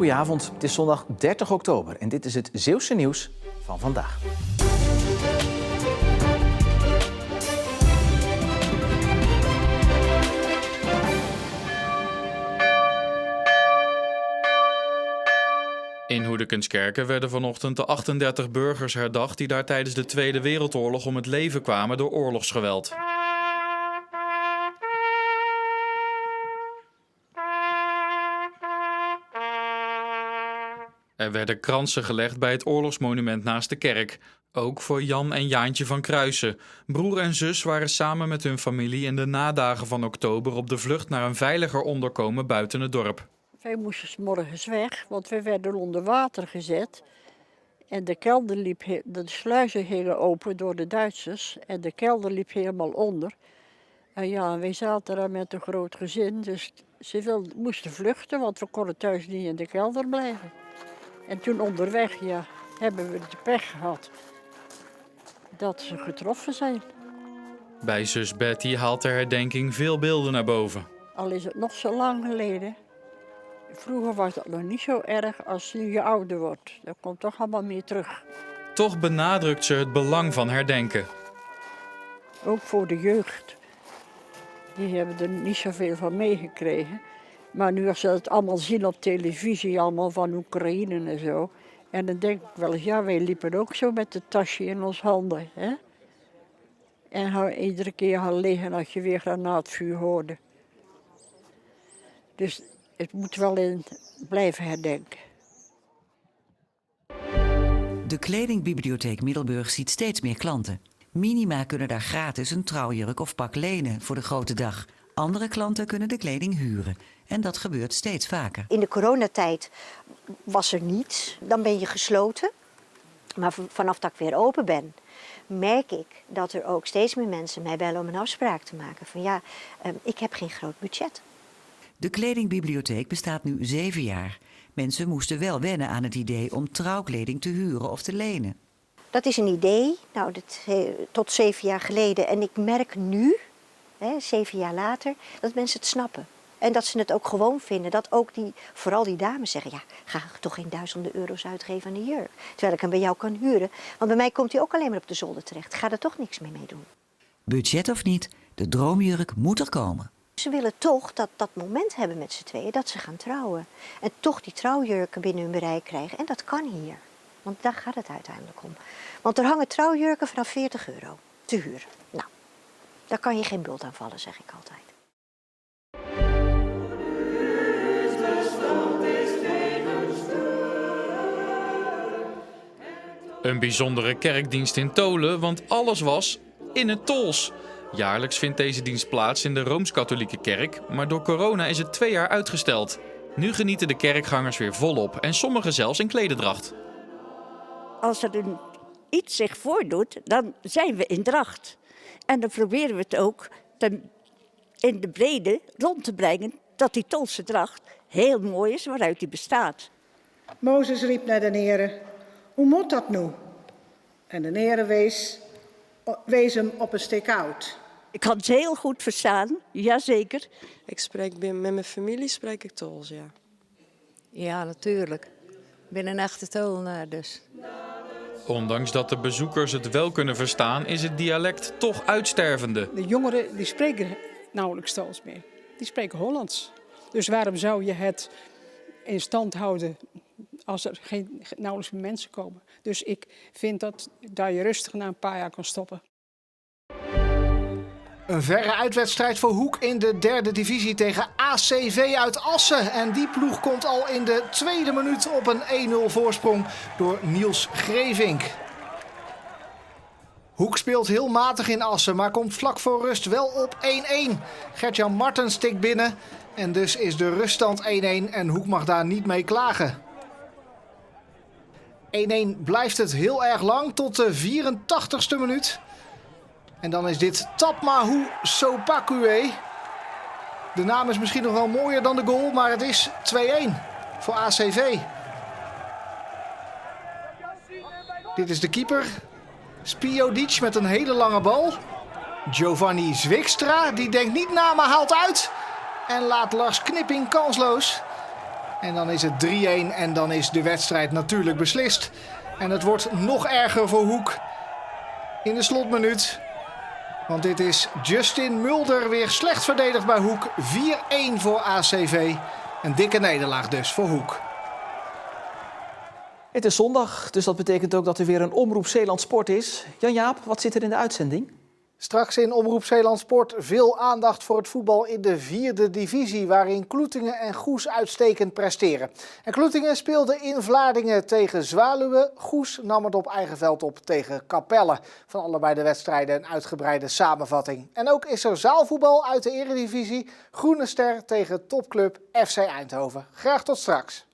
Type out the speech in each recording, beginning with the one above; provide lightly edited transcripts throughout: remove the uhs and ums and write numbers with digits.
Goedenavond, het is zondag 30 oktober en dit is het Zeeuwse nieuws van vandaag. In Hoedekenskerken werden vanochtend de 38 burgers herdacht die daar tijdens de Tweede Wereldoorlog om het leven kwamen door oorlogsgeweld. Er werden kransen gelegd bij het oorlogsmonument naast de kerk. Ook voor Jan en Jaantje van Kruisen. Broer en zus waren samen met hun familie in de nadagen van oktober op de vlucht naar een veiliger onderkomen buiten het dorp. Wij moesten 's morgens weg, want we werden onder water gezet. En de kelder de sluizen gingen open door de Duitsers en de kelder liep helemaal onder. En ja, wij zaten daar met een groot gezin, dus ze moesten vluchten, want we konden thuis niet in de kelder blijven. En toen onderweg, ja, hebben we de pech gehad dat ze getroffen zijn. Bij zus Betty haalt de herdenking veel beelden naar boven. Al is het nog zo lang geleden. Vroeger was dat nog niet zo erg als nu je ouder wordt. Dat komt toch allemaal meer terug. Toch benadrukt ze het belang van herdenken. Ook voor de jeugd. Die hebben er niet zoveel van meegekregen. Maar nu als ze het allemaal zien op televisie, allemaal van Oekraïne en zo. En dan denk ik wel eens, ja, wij liepen ook zo met het tasje in ons handen. Hè? En iedere keer gaan liggen als je weer granaatvuur hoorde. Dus het moet wel blijven herdenken. De kledingbibliotheek Middelburg ziet steeds meer klanten. Minima kunnen daar gratis een trouwjurk of pak lenen voor de grote dag. Andere klanten kunnen de kleding huren. En dat gebeurt steeds vaker. In de coronatijd was er niets. Dan ben je gesloten. Maar vanaf dat ik weer open ben, merk ik dat er ook steeds meer mensen mij bellen om een afspraak te maken. Van ja, ik heb geen groot budget. De kledingbibliotheek bestaat nu 7 jaar. Mensen moesten wel wennen aan het idee om trouwkleding te huren of te lenen. Dat is een idee, tot 7 jaar geleden. En ik merk nu, 7 jaar later, dat mensen het snappen. En dat ze het ook gewoon vinden. Dat ook vooral die dames zeggen, ja, ga toch geen duizenden euro's uitgeven aan een jurk. Terwijl ik hem bij jou kan huren. Want bij mij komt hij ook alleen maar op de zolder terecht. Ga er toch niks meer mee doen. Budget of niet, de droomjurk moet er komen. Ze willen toch dat moment hebben met z'n tweeën, dat ze gaan trouwen. En toch die trouwjurken binnen hun bereik krijgen. En dat kan hier. Want daar gaat het uiteindelijk om. Want er hangen trouwjurken vanaf 40 euro te huren. Nou, daar kan je geen bult aan vallen, zeg ik altijd. Een bijzondere kerkdienst in Tolen, want alles was in het Tols. Jaarlijks vindt deze dienst plaats in de Rooms-Katholieke Kerk, maar door corona is het 2 jaar uitgesteld. Nu genieten de kerkgangers weer volop en sommigen zelfs in klededracht. Als er iets zich voordoet, dan zijn we in dracht. En dan proberen we het ook in de brede rond te brengen dat die Tolse dracht heel mooi is waaruit die bestaat. Mozes riep naar de Heere, hoe moet dat nu? En de Heere wees hem op een stuk hout. Ik kan het heel goed verstaan, jazeker. Met mijn familie spreek ik Tols, ja. Ja, natuurlijk. Ik ben een echte Tolenaar dus. Ondanks dat de bezoekers het wel kunnen verstaan, is het dialect toch uitstervende. De jongeren die spreken nauwelijks Tols meer. Die spreken Hollands. Dus waarom zou je het in stand houden als er nauwelijks meer mensen komen? Dus ik vind dat je rustig na een paar jaar kan stoppen. Een verre uitwedstrijd voor Hoek in de 3e divisie tegen ACV uit Assen. En die ploeg komt al in de 2e minuut op een 1-0 voorsprong door Niels Grevink. Hoek speelt heel matig in Assen, maar komt vlak voor rust wel op 1-1. Gert-Jan Martens tikt binnen en dus is de ruststand 1-1 en Hoek mag daar niet mee klagen. 1-1 blijft het heel erg lang tot de 84ste minuut. En dan is dit Tapmahu Sopakue. De naam is misschien nog wel mooier dan de goal, maar het is 2-1 voor ACV. Dit is de keeper. Spiodic met een hele lange bal. Giovanni Zwikstra, die denkt niet na, maar haalt uit. En laat Lars Knipping kansloos. En dan is het 3-1 en dan is de wedstrijd natuurlijk beslist. En het wordt nog erger voor Hoek in de slotminuut. Want dit is Justin Mulder weer slecht verdedigd bij Hoek. 4-1 voor ACV. Een dikke nederlaag dus voor Hoek. Het is zondag, dus dat betekent ook dat er weer een Omroep Zeeland Sport is. Jan-Jaap, wat zit er in de uitzending? Straks in Omroep Zeeland Sport veel aandacht voor het voetbal in de 4e divisie, waarin Kloetingen en Goes uitstekend presteren. En Kloetingen speelde in Vlaardingen tegen Zwaluwe. Goes nam het op eigen veld op tegen Capelle. Van allebei de wedstrijden een uitgebreide samenvatting. En ook is er zaalvoetbal uit de Eredivisie. Groene Ster tegen topclub FC Eindhoven. Graag tot straks.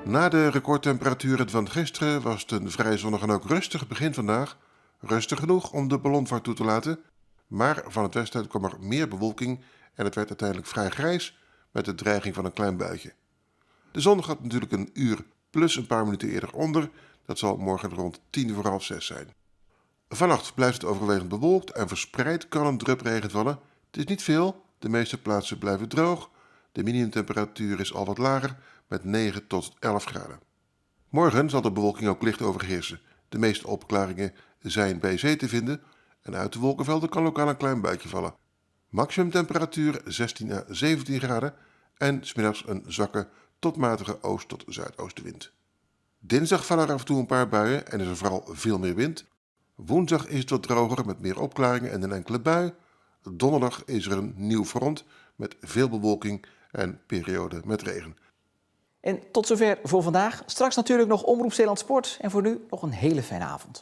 Na de recordtemperaturen van gisteren was het een vrij zonnig en ook rustig begin vandaag. Rustig genoeg om de ballonvaart toe te laten. Maar van het westen kwam er meer bewolking en het werd uiteindelijk vrij grijs met de dreiging van een klein buitje. De zon gaat natuurlijk een uur plus een paar minuten eerder onder. Dat zal morgen rond 5:45 zijn. Vannacht blijft het overwegend bewolkt en verspreid kan een drupregen vallen. Het is niet veel, de meeste plaatsen blijven droog. De minimumtemperatuur is al wat lager met 9 tot 11 graden. Morgen zal de bewolking ook licht overheersen. De meeste opklaringen zijn bij zee te vinden en uit de wolkenvelden kan lokaal een klein buitje vallen. Maximumtemperatuur 16 à 17 graden en 's middags een zwakke tot matige oost- tot zuidoostenwind. Dinsdag vallen er af en toe een paar buien en is er vooral veel meer wind. Woensdag is het wat droger met meer opklaringen en een enkele bui. Donderdag is er een nieuw front met veel bewolking en periode met regen. En tot zover voor vandaag. Straks natuurlijk nog Omroep Zeeland Sport. En voor nu nog een hele fijne avond.